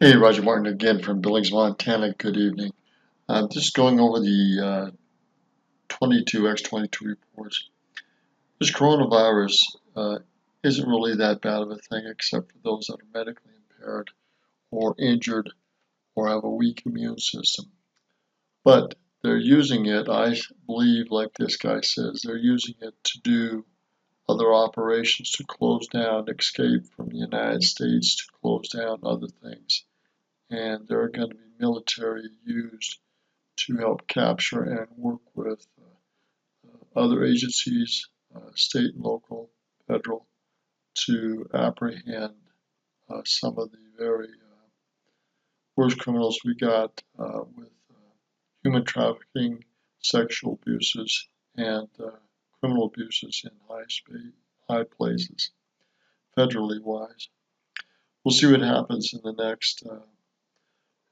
Hey, Roger Martin again from Billings, Montana. Good evening. Just going over the 22x22 reports. This coronavirus isn't really that bad of a thing, except for those that are medically impaired or injured or have a weak immune system. But they're using it, I believe, like this guy says, they're using it to do other operations, to close down, escape from the United States, to close down other things. And they're going to be military used to help capture and work with other agencies, state and local, federal, to apprehend some of the very worst criminals we got with human trafficking, sexual abuses, and criminal abuses in high places, federally wise. We'll see what happens in the next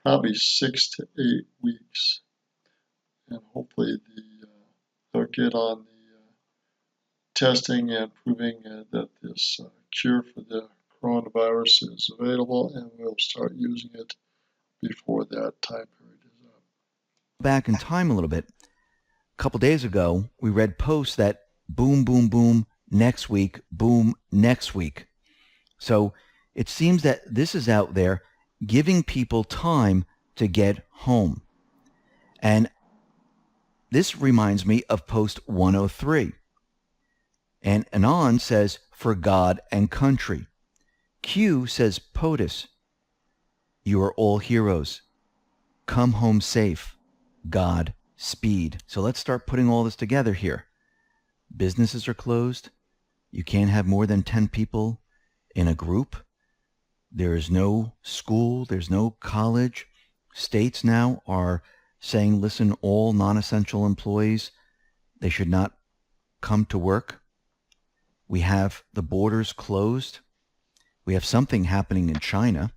probably 6 to 8 weeks, and hopefully they'll get on the testing and proving that this cure for the coronavirus is available, and we'll start using it before that time period is up. Back in time a little bit, a couple days ago, we read posts that boom, boom, boom, next week, boom, next week. So it seems that this is out there giving people time to get home. And this reminds me of post 103. And Anon says, for God and country. Q says, POTUS, you are all heroes. Come home safe. God speed. So let's start putting all this together here. Businesses are closed. You can't have more than 10 people in a group. There is no school. There's no college. States now are saying, listen, all non-essential employees, they should not come to work. We have the borders closed. We have something happening in China.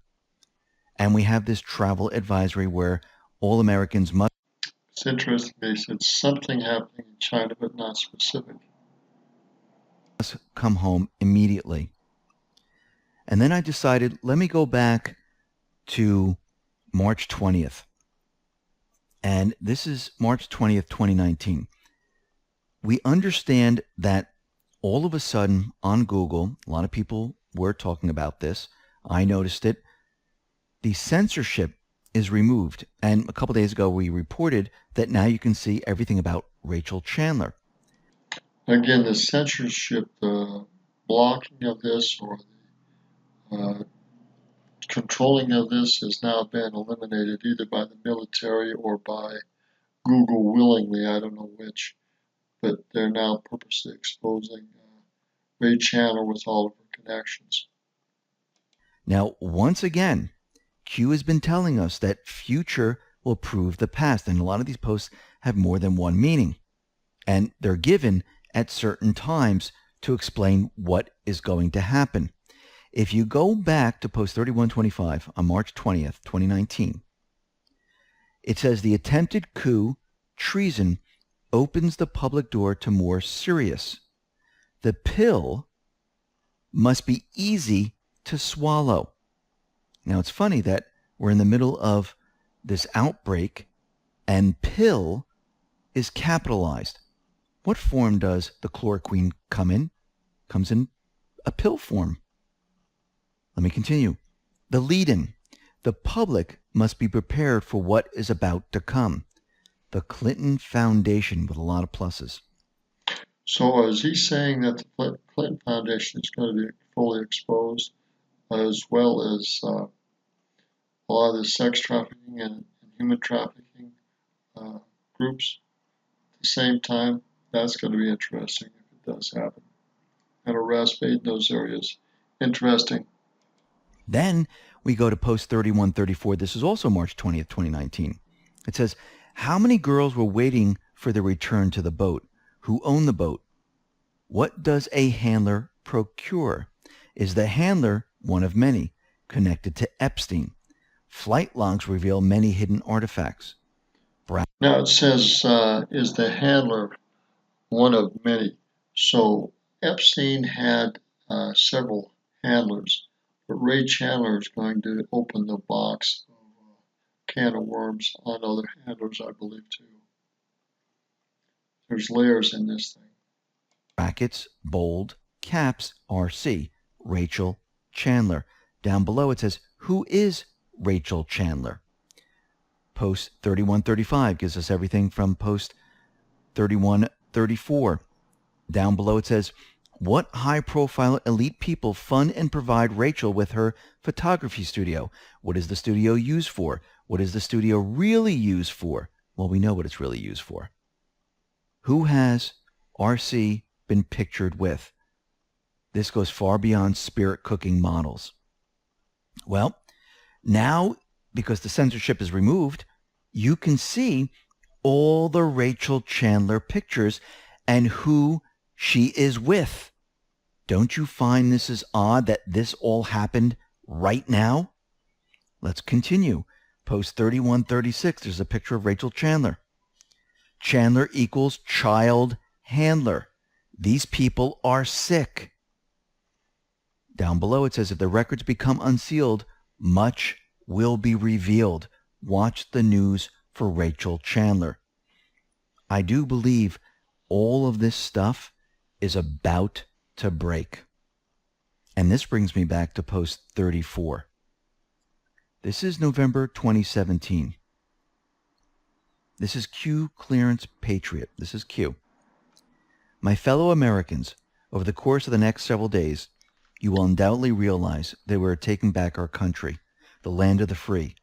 And we have this travel advisory where all Americans must. It's interesting, they said something happening in China, but not specific. Come home immediately. And then I decided, let me go back to March 20th. And this is March 20th, 2019. We understand that all of a sudden on Google, a lot of people were talking about this. I noticed it. The censorship is removed. And a couple days ago, we reported that now you can see everything about Rachel Chandler. Again, the censorship, the blocking of this or the controlling of this has now been eliminated either by the military or by Google willingly, I don't know which, but they're now purposely exposing Ray Chandler with all of her connections. Now, once again, Q has been telling us that future will prove the past, and a lot of these posts have more than one meaning, and they're given at certain times to explain what is going to happen. If you go back to post 3125 on March 20th, 2019, it says the attempted coup, treason, opens the public door to more serious. The pill must be easy to swallow. Now, it's funny that we're in the middle of this outbreak and pill is capitalized. What form does the chloroquine come in? Comes in a pill form. Let me continue. The lead-in. The public must be prepared for what is about to come. The Clinton Foundation with a lot of pluses. So is he saying that the Clinton Foundation is going to be fully exposed, as well as a lot of the sex trafficking and human trafficking groups at the same time? That's going to be interesting if it does happen. And arrests made in those areas. Interesting. Then we go to post 3134. This is also March 20th, 2019. It says, how many girls were waiting for the return to the boat? Who owned the boat? What does a handler procure? Is the handler one of many connected to Epstein? Flight logs reveal many hidden artifacts. Now it says, is the handler one of many? So Epstein had several handlers. But Ray Chandler is going to open the box of can of worms on other handlers, I believe, too. There's layers in this thing. Brackets, bold, caps, RC, Rachel Chandler. Down below it says, who is Rachel Chandler? Post 3135 gives us everything from post 3134. Down below it says, what high-profile elite people fund and provide Rachel with her photography studio? What is the studio used for? What is the studio really used for? Well, we know what it's really used for. Who has RC been pictured with? This goes far beyond spirit cooking models. Well, now, because the censorship is removed, you can see all the Rachel Chandler pictures and who she is with. Don't you find this is odd that this all happened right now? Let's continue. Post 3136, there's a picture of Rachel Chandler. Chandler equals child handler. These people are sick. Down below it says, if the records become unsealed, much will be revealed. Watch the news for Rachel Chandler. I do believe all of this stuff is about to break. And this brings me back to post 34. This is November 2017. This is Q Clearance Patriot. This is Q. My fellow Americans, over the course of the next several days, you will undoubtedly realize that we are taking back our country, the land of the free,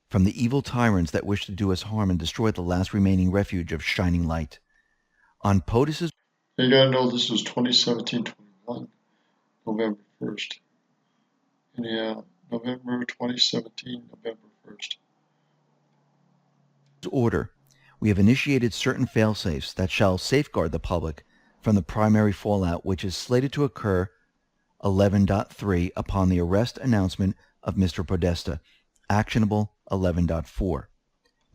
from the evil tyrants that wish to do us harm and destroy the last remaining refuge of shining light. On POTUS's... You gotta know this was 2017-21, November 1st. And yeah, November 2017, November 1st. order, we have initiated certain fail-safes that shall safeguard the public from the primary fallout which is slated to occur 11.3 upon the arrest announcement of Mr. Podesta, actionable 11.4.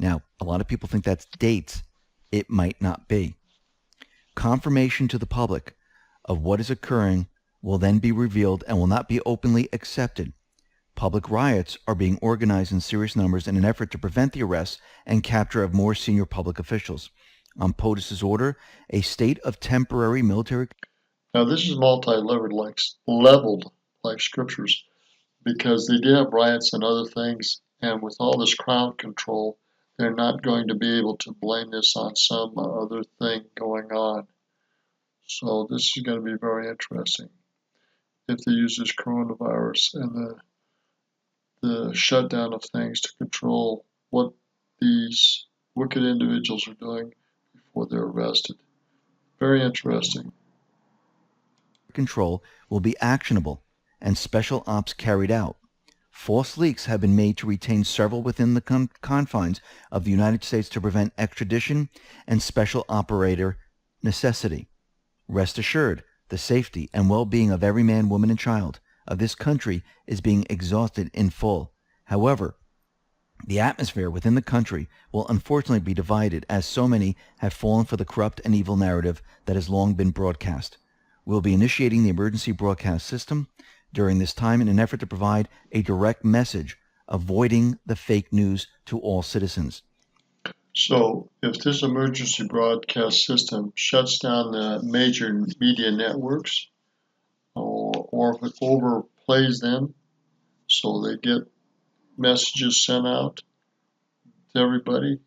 Now, a lot of people think that's dates. It might not be. Confirmation to the public of what is occurring will then be revealed and will not be openly accepted. Public riots are being organized in serious numbers in an effort to prevent the arrest and capture of more senior public officials. On POTUS's order, a state of temporary military... Now this is leveled like scriptures, because they did have riots and other things, and with all this crowd control, they're not going to be able to blame this on some other thing going on. So this is going to be very interesting. If they use this coronavirus and the shutdown of things to control what these wicked individuals are doing before they're arrested. Very interesting. Control will be actionable and special ops carried out. False leaks have been made to retain several within the confines of the United States to prevent extradition and special operator necessity. Rest assured, the safety and well-being of every man, woman, and child of this country is being exhausted in full. However, the atmosphere within the country will unfortunately be divided, as so many have fallen for the corrupt and evil narrative that has long been broadcast. We'll be initiating the emergency broadcast system during this time in an effort to provide a direct message, avoiding the fake news to all citizens. So, if this emergency broadcast system shuts down the major media networks, or if it overplays them, so they get messages sent out to everybody,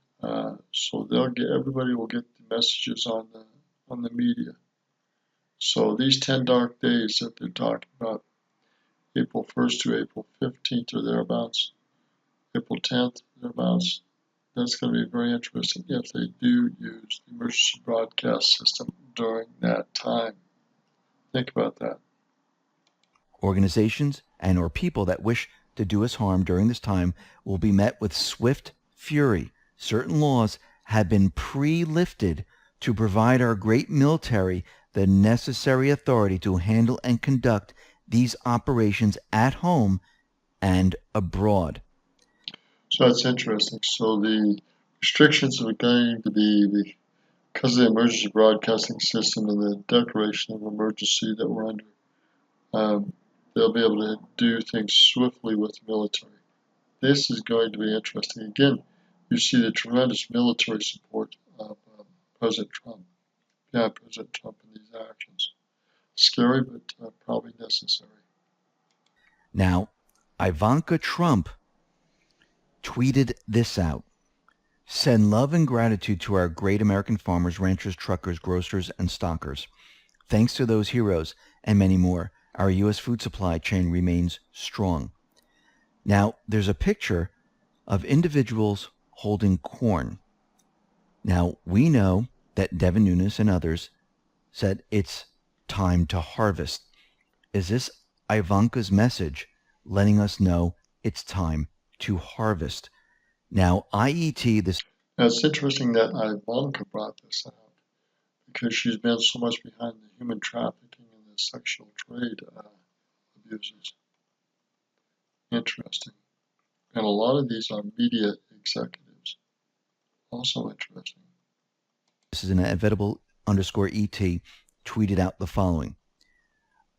so everybody will get the messages on the media. So these 10 dark days that they're talking about, April 1st to April 15th or thereabouts, April 10th thereabouts, that's going to be very interesting if they do use the emergency broadcast system during that time. Think about that. Organizations and or people that wish to do us harm during this time will be met with swift fury. Certain laws have been pre-lifted to provide our great military the necessary authority to handle and conduct these operations at home and abroad. So that's interesting. So the restrictions are going to be because of the emergency broadcasting system and the declaration of emergency that we're under. they'll be able to do things swiftly with the military. This is going to be interesting. Again, you see the tremendous military support of President Trump. Yeah, President Trump in these actions. Scary, but probably necessary. Now, Ivanka Trump tweeted this out. Send love and gratitude to our great American farmers, ranchers, truckers, grocers, and stockers. Thanks to those heroes and many more, our U.S. food supply chain remains strong. Now, there's a picture of individuals holding corn. Now, we know that Devin Nunes and others said it's time to harvest. Is this Ivanka's message letting us know it's time to harvest? Now, IET, this... Now, it's interesting that Ivanka brought this out because she's been so much behind the human trafficking and the sexual trade abuses. Interesting. And a lot of these are media executives. Also interesting. This is an inevitable_ET tweeted out the following.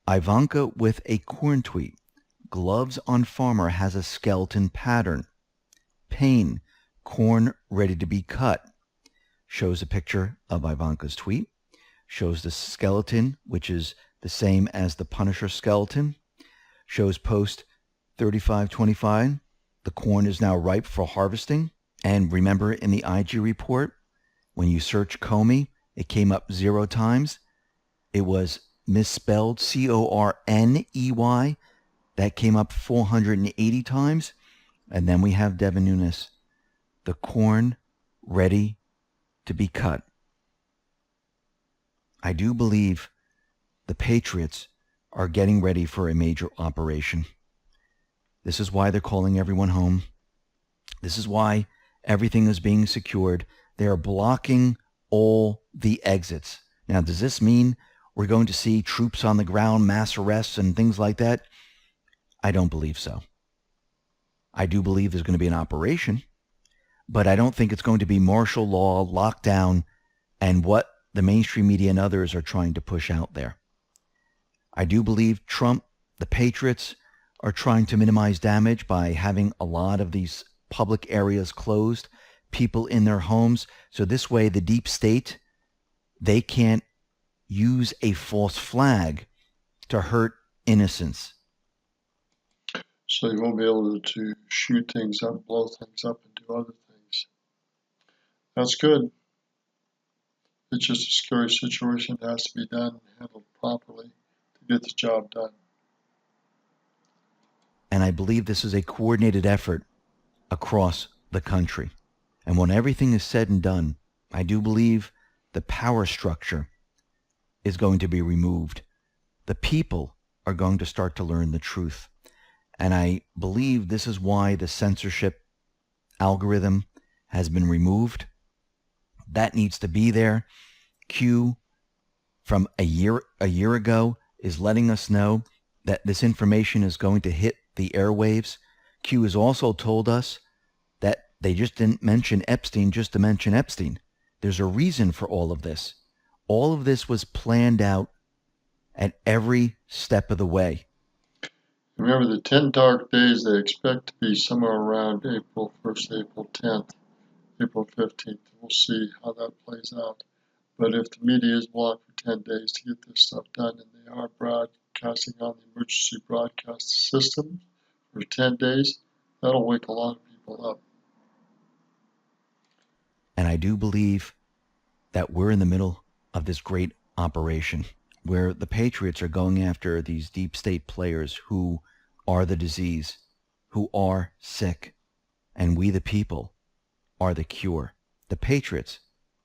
Ivanka with a corn tweet. Gloves on farmer has a skeleton pattern. Pain. Corn ready to be cut. Shows a picture of Ivanka's tweet. Shows the skeleton, which is the same as the Punisher skeleton. Shows post 3525. The corn is now ripe for harvesting. And remember in the IG report, when you search Comey, it came up 0 times. It was misspelled Corney. That came up 480 times. And then we have Devin Nunes. The corn ready to be cut. I do believe the Patriots are getting ready for a major operation. This is why they're calling everyone home. This is why everything is being secured. They are blocking all the exits. Now, does this mean we're going to see troops on the ground, mass arrests, and things like that? I don't believe so. I do believe there's going to be an operation, but I don't think it's going to be martial law, lockdown, and what the mainstream media and others are trying to push out there. I do believe Trump, the Patriots, are trying to minimize damage by having a lot of these public areas closed, people in their homes. So this way, the deep state, they can't use a false flag to hurt innocents. So you won't be able to shoot things up, blow things up, and do other things. That's good. It's just a scary situation that has to be done and handled properly to get the job done. And I believe this is a coordinated effort across the country. And when everything is said and done, I do believe the power structure is going to be removed. The people are going to start to learn the truth. And I believe this is why the censorship algorithm has been removed. That needs to be there. Q from a year ago is letting us know that this information is going to hit the airwaves. Q has also told us that they just didn't mention Epstein just to mention Epstein. There's a reason for all of this. All of this was planned out at every step of the way. Remember, the 10 dark days they expect to be somewhere around April 1st, April 10th, April 15th. We'll see how that plays out. But if the media is blocked for 10 days to get this stuff done, and they are broadcasting on the emergency broadcast system for 10 days, that'll wake a lot of people up. And I do believe that we're in the middle of this great operation where the Patriots are going after these deep state players who are the disease, who are sick, and we the people are the cure. The Patriots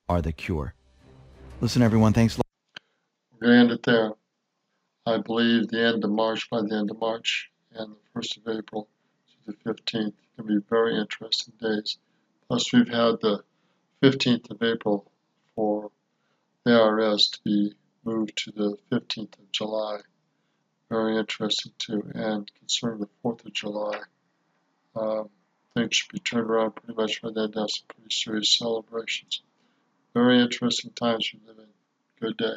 are the cure. Listen, everyone, thanks. We're going to end it there. I believe the end of March, by the end of March and the 1st of April to the 15th can be very interesting days. Plus, we've had the 15th of April for the IRS to be moved to the 15th of July. Very interesting too. And concerning the 4th of July, things should be turned around pretty much by then to have some pretty serious celebrations. Very interesting times we live in. Good day.